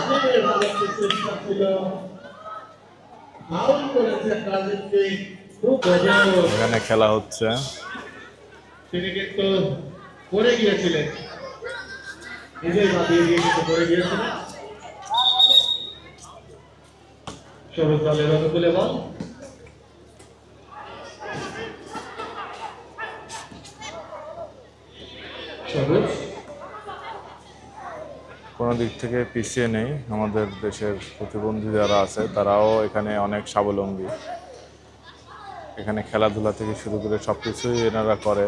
রাজীবের ভালো চেষ্টা ছিল, ফাউল করেছেন রাজীবকে। এখানে খেলা হচ্ছে, তিনি কিন্তু পড়ে গিয়েছিলেন, নিজেই বাদিয়ে দিয়ে কিন্তু পড়ে গিয়েছিলেন। সবুজ দলের অনুকূলে বল, সবুজ কোনো দিক থেকে পিছিয়ে নেই। আমাদের দেশের প্রতিবন্ধী যারা আছে তারাও এখানে অনেক স্বাবলম্বী। এখানে খেলাধুলা থেকে শুরু করে সব কিছুই এনারা করে।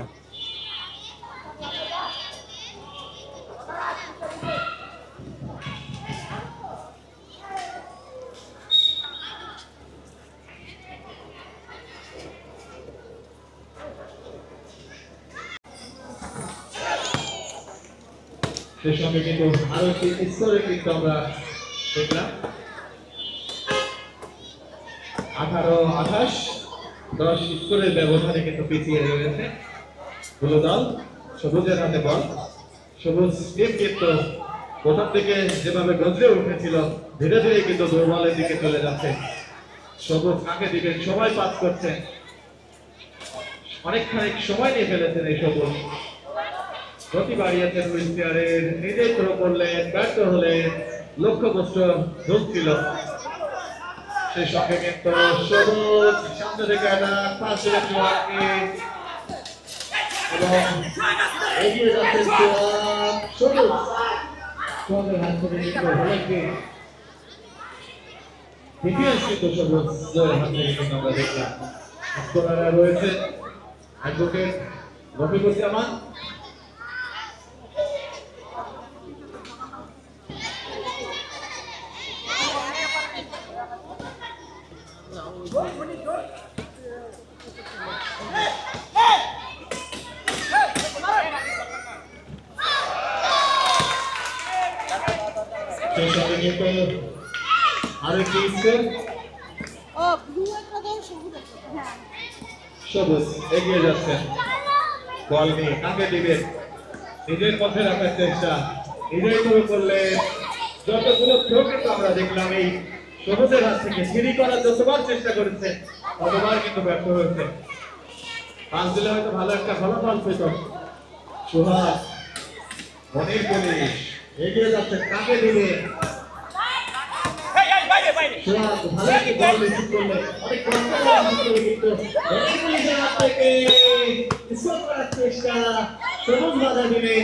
সেই সঙ্গে কিন্তু আরো একটি স্তরে কিন্তু আমরা দেখলাম 18-28 10 স্কোরের ব্যবধানে কিন্তু পিছিয়ে রয়েছে হলো দল। সবুজের হাতে বল, সবুজ টিম কিন্তু প্রথম থেকে যেভাবে গজরে উঠেছিল ধীরে ধীরে কিন্তু দুর্বলের দিকে চলে যাচ্ছে। সবুজ কাকে দিবেন, সবাই পাস করছে, অনেকখানি সময় নিয়ে ফেলেছেন এই সবুজ। গতি বাড়িয়েছেন উইস্টারের, নিজেই থ্রো করলেন, ব্যর্থ হলেন, লক্ষ্যবস্তু ঢুকছিল। সেই সঙ্গে কিন্তু সবুজ সামনে থেকে একটা পাশে এবং এগিয়ে যাচ্ছেন সবুজ। সবুজের হাত থেকে কিন্তু অনেককে ডিফেন্স কিন্তু সবুজের হাত থেকে কিন্তু আমরা দেখলাম। আক্রমণে রয়েছে অ্যাডভোকেট রফিকুজ্জামান, সেই সঙ্গে কিন্তু আরেকটি স্কোর। সবুজ এগিয়ে যাচ্ছেন, বল নিয়ে কাকে দিবেন, নিজের মধ্যে রাখার চেষ্টা, নিজেই শুরু করলেন। যতগুলো থ্রো কিন্তু আমরা দেখলাম এই সবুজের হাত থেকে সিঁড়ি করার যতবার চেষ্টা করেছে ততবার কিন্তু ব্যর্থ হয়েছে। পাঁচ দিলে হয়তো ভালো একটা ফলাফল পেত। সুহাস মনির পুলিশ এগিয়ে যাচ্ছে, কাকে দিবে, সুহাস ভালো একটি বল রিসিভ করলে অনেক কষ্ট করে কিন্তু মনির পুলিশের হাত থেকে স্কোর করার চেষ্টা, সবুজ বাধা দিলে।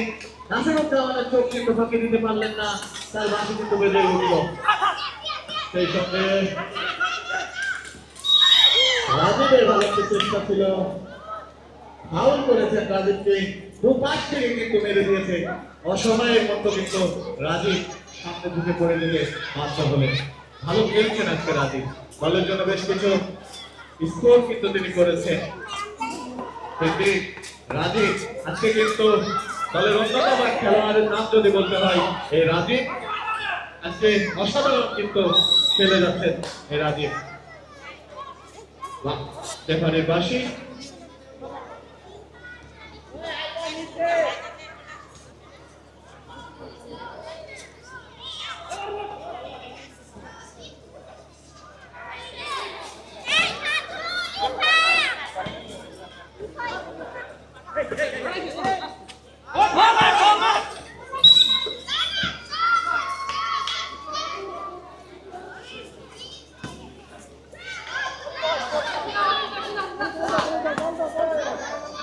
নাসিরুজ্জামানের চোখ কিন্তু ফাঁকি দিতে পারলেন না, তার বাঁশি কিন্তু বেজে উঠল। সেই সঙ্গে রাজীবের ভালো একটি চেষ্টা ছিল, ফাউল করেছেন রাজীবকে, দুপাশ থেকে কিন্তু মেরে দিয়েছে। অসময়ের মতো কিন্তু রাজীব সামনে ঢুকে পড়ে দিলে বাধ্য হলেন। ভালো খেলছেন আজকে রাজীব, দলের জন্য বেশ কিছু স্কোর কিন্তু তিনি করেছেন। রাজীব আজকে কিন্তু দলের অন্যতম খেলোয়াড়ের নাম যদি বলতে হয় এই রাজীব, আজকে অসাধারণ কিন্তু খেলে যাচ্ছেন এই রাজীব। রেফারির বাঁশি,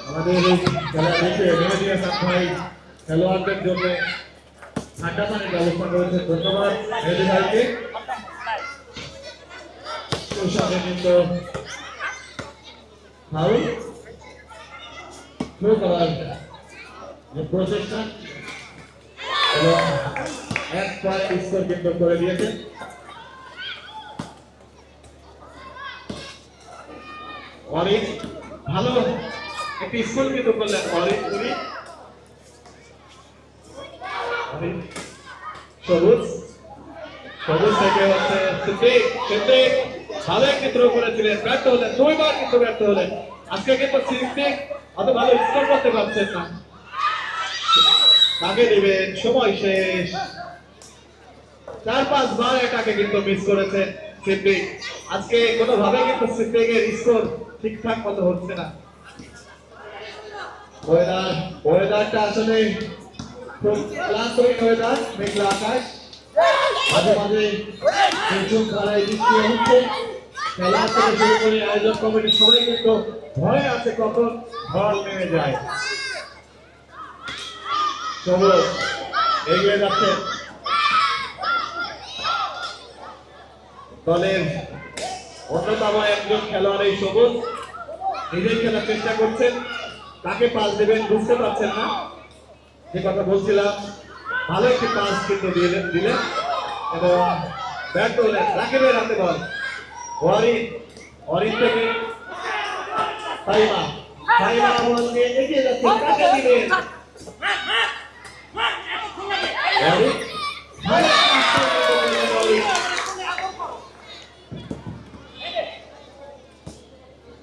আমাদের খেলা দেখে মেহেদিয়া ভাই খেলোয়াড়দের জন্য ঠান্ডা পানির ব্যবস্থা করেছে, ধন্যবাদ মেহেদি ভাইকে। সাথে কিন্তু ফাউল থ্রো করার যে প্রচেষ্টা এবং এক পয়েন্ট স্কোর কিন্তু করে দিয়েছে। অরিন ভালো একটি স্কোর কিন্তু করলেন অরিন পুরি। সবুজ সবুজ থেকে হচ্ছে সিদ্দিক ভালো একটি থ্রো করেছিলেন, ব্যর্থ হলেন, দুইবার কিন্তু ব্যর্থ হলেন। আজকে কিন্তু সিদ্দিক অত ভালো স্কোর করতে পারছেন না, কাকে দিবেন, সময় শেষ। 4-5 বার এটাকে কিন্তু মিস করেছে সিদ্দিক। আজকে কোনোভাবে কিন্তু সিদ্দিকের স্কোর ঠিকঠাক মতো হচ্ছে না। ওয়েদারটা আসলে খুব ক্লান্তিক ওয়েদার, মেঘলা আকাশ, মাঝে মাঝে নিঝুম ধারায় বৃষ্টি হচ্ছে। খেলা থেকে শুরু করে আয়োজক কমিটির সবাই কিন্তু ভয়ে আছে কখন বল নেমে যায়। সবুজ এগিয়ে যাচ্ছে, দলের অন্যতম একজন খেলোয়াড় এই সবুজ নিজেই খেলার চেষ্টা করছেন, কাকে পাস দেবেন বুঝতে পারছেন না। যে কথা বলছিলাম, ভালো একটি পাস কিন্তু দিলেন এবং ব্যাট করলেন। রাকিবের হাতে বল, ওয়ারিন থেকে ফাইমা বল নিয়ে এগিয়ে যাচ্ছে, কাকে দিবেন?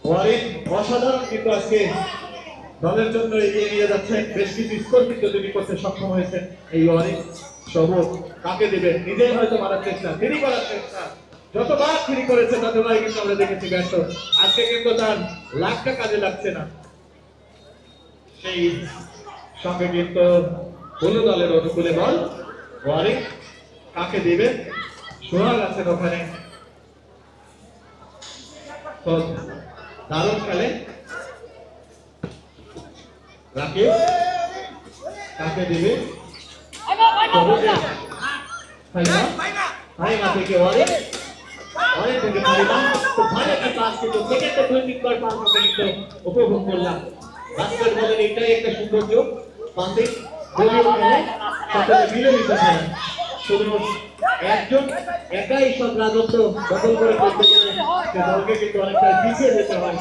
ওয়ারিন অসাধারণ কিন্তু আজকে দলের জন্য এগিয়ে নিয়ে যাচ্ছেন, বেশ কিছু স্কোর কিন্তু তিনি করতে সক্ষম হয়েছেন এই ওয়ারিন। সবুজ কাকে দিবেন? নিজেই হয়তো মারার চেষ্টা, তিনি করার চেষ্টা, যতবার তিনি করেছেন ততবার কিন্তু আমরা দেখেছি ব্যর্থ। আজকে কিন্তু তার লাখটা কাজে লাগছে না। সেই সঙ্গে কিন্তু হলুদ দলের অনুকূলে বল, ওয়ারিন কাকে দিবেন? সোহাগ আছেন ওখানে, দারুণ খেলে। রাকিব কাকে দিবে? ফাইমা থেকে ওয়ারিন থেকে ফাইমা। খুব ভালো একটা পাস কিন্তু সেকেন্ডে 2 মিনিট পর পাস কিন্তু উপভোগ করলাম। বাস্কেটবলের এটাই একটা সৌন্দর্য, পাসিং দলীয় খেলে সকলে মিলেমিশে খেলে। শুধু একজন একাই সব রাজত্ব দখল করে করতে গেলে সে দলকে কিন্তু অনেকটা পিছিয়ে যেতে হয়।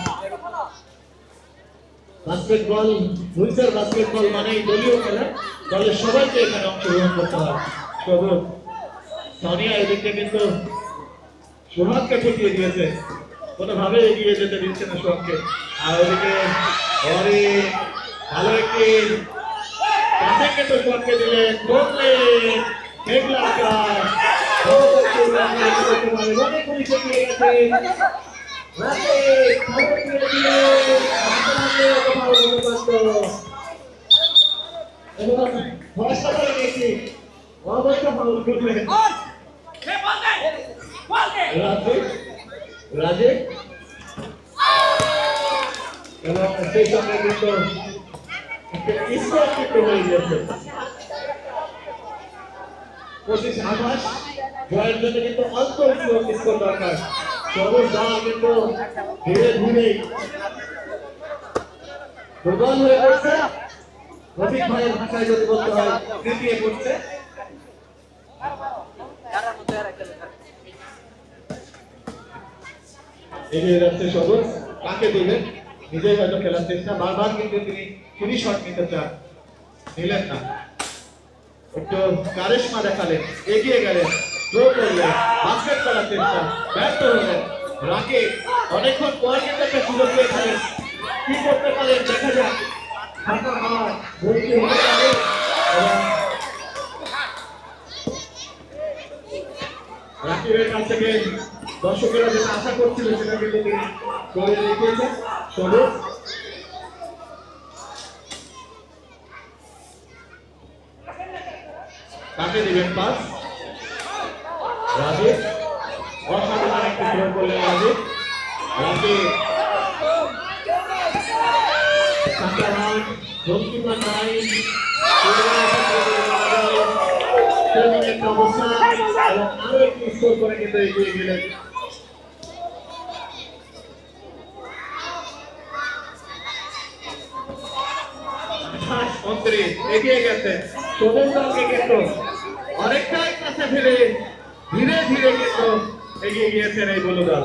বাস্কেটবল, হুইলচেয়ার বাস্কেটবল মানে দলীয় খেলা, দলের সবাইকে এখানে অংশগ্রহণ করতে হয়। সবুজ সোনিয়া এদিকে কিন্তু সোহাগকে ঠেকিয়ে দিয়েছে, কোনোভাবে এগিয়ে যেতে দিচ্ছে না সোহাগকে। আর ওদিকে ভালো একটি কাছে তো সোহাগকে দিলেন, করলেন মেঘলা আকাশ, অনেক পুলিশ এগিয়ে গেছে। রাজে এবং সেই সঙ্গে কিন্তু হয়ে গেছে 25-28 জয়ের জন্য কিন্তু অল্প স্কোর দরকার। সবুজ দল কিন্তু ধীরে ধীরে দুর্বল হয়ে পড়ছে। রফিক ভাইয়ের ভাষায় যদি বলতে হয় তৃতীয় পড়ছে। এগিয়ে যাচ্ছে সবুজ, কাকে দিবেন? নিজেই হয়তো খেলার চেষ্টা, বারবার কিন্তু তিনি ফিনিশ শট নিতে চান, নিলেন না। একটু কারিশমা দেখালেন, এগিয়ে গেলেন, থ্রো করলেন, বাস্কেট করার চেষ্টা, ব্যর্থ হলেন। রাকিব অনেকক্ষণ পর কিন্তু একটা সুযোগ পেয়েছিলেন, কি করতে পারেন দেখা যাক। রাকিবের কাছ থেকে দর্শকেরা যেটা আশা করছিল সেটা কিন্তু তিনি করে দেখিয়েছেন। সবুজ কাকে দিবেন পাস? রাজীব অসাধারণ একটি থ্রো করলেন। রাজীব একটা অবস্থা এবং আরো একটি স্কোর করে কিন্তু এগিয়ে গেলেন। এগিয়ে গেছে সবুজ দলকে কিন্তু অনেকটাই কাছে ফেলে ধীরে ধীরে কিন্তু এগিয়ে গিয়েছেন এই বলু দল।